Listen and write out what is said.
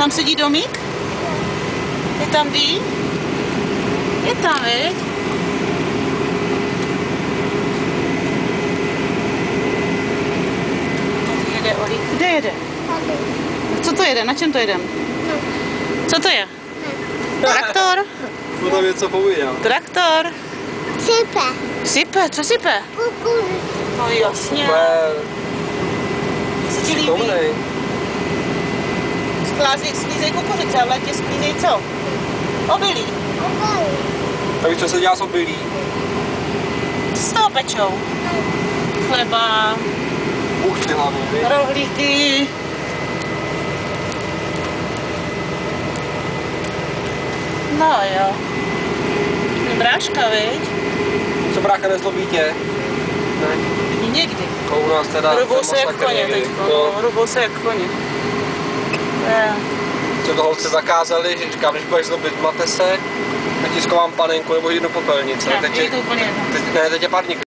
Tam sedí Domík? Je tam Dí? Je tam, viď? Jede Olí. Kde jede? Tady. Co to jede? Na čem to jede? No. Co to je? Traktor? No tam něco povídá. Traktor. Sype. Sype, co sype? Kukuřice. No jasně. Se ti líbí? Tomnej. Sklízej kukuřice, ale tě sklízej co? Obilí. Obaly. A víš, co se dělá s obilí? Co z toho pečou? Chleba, Buchty hlavně, víš? rohlíky. No jo. Bráška, viď? Co brácha nezlobí tě? Ne? Někdy. Jako u nás teda... Rubou se jak koně někdy. teďko. No. Rubou se jak koně. Co to holce zakázali, že říkám, když budeš zlobit, mate se, tak ti schovám panenku nebo jednu popelnici. Ne, je to úplně jedno. Teď je parník.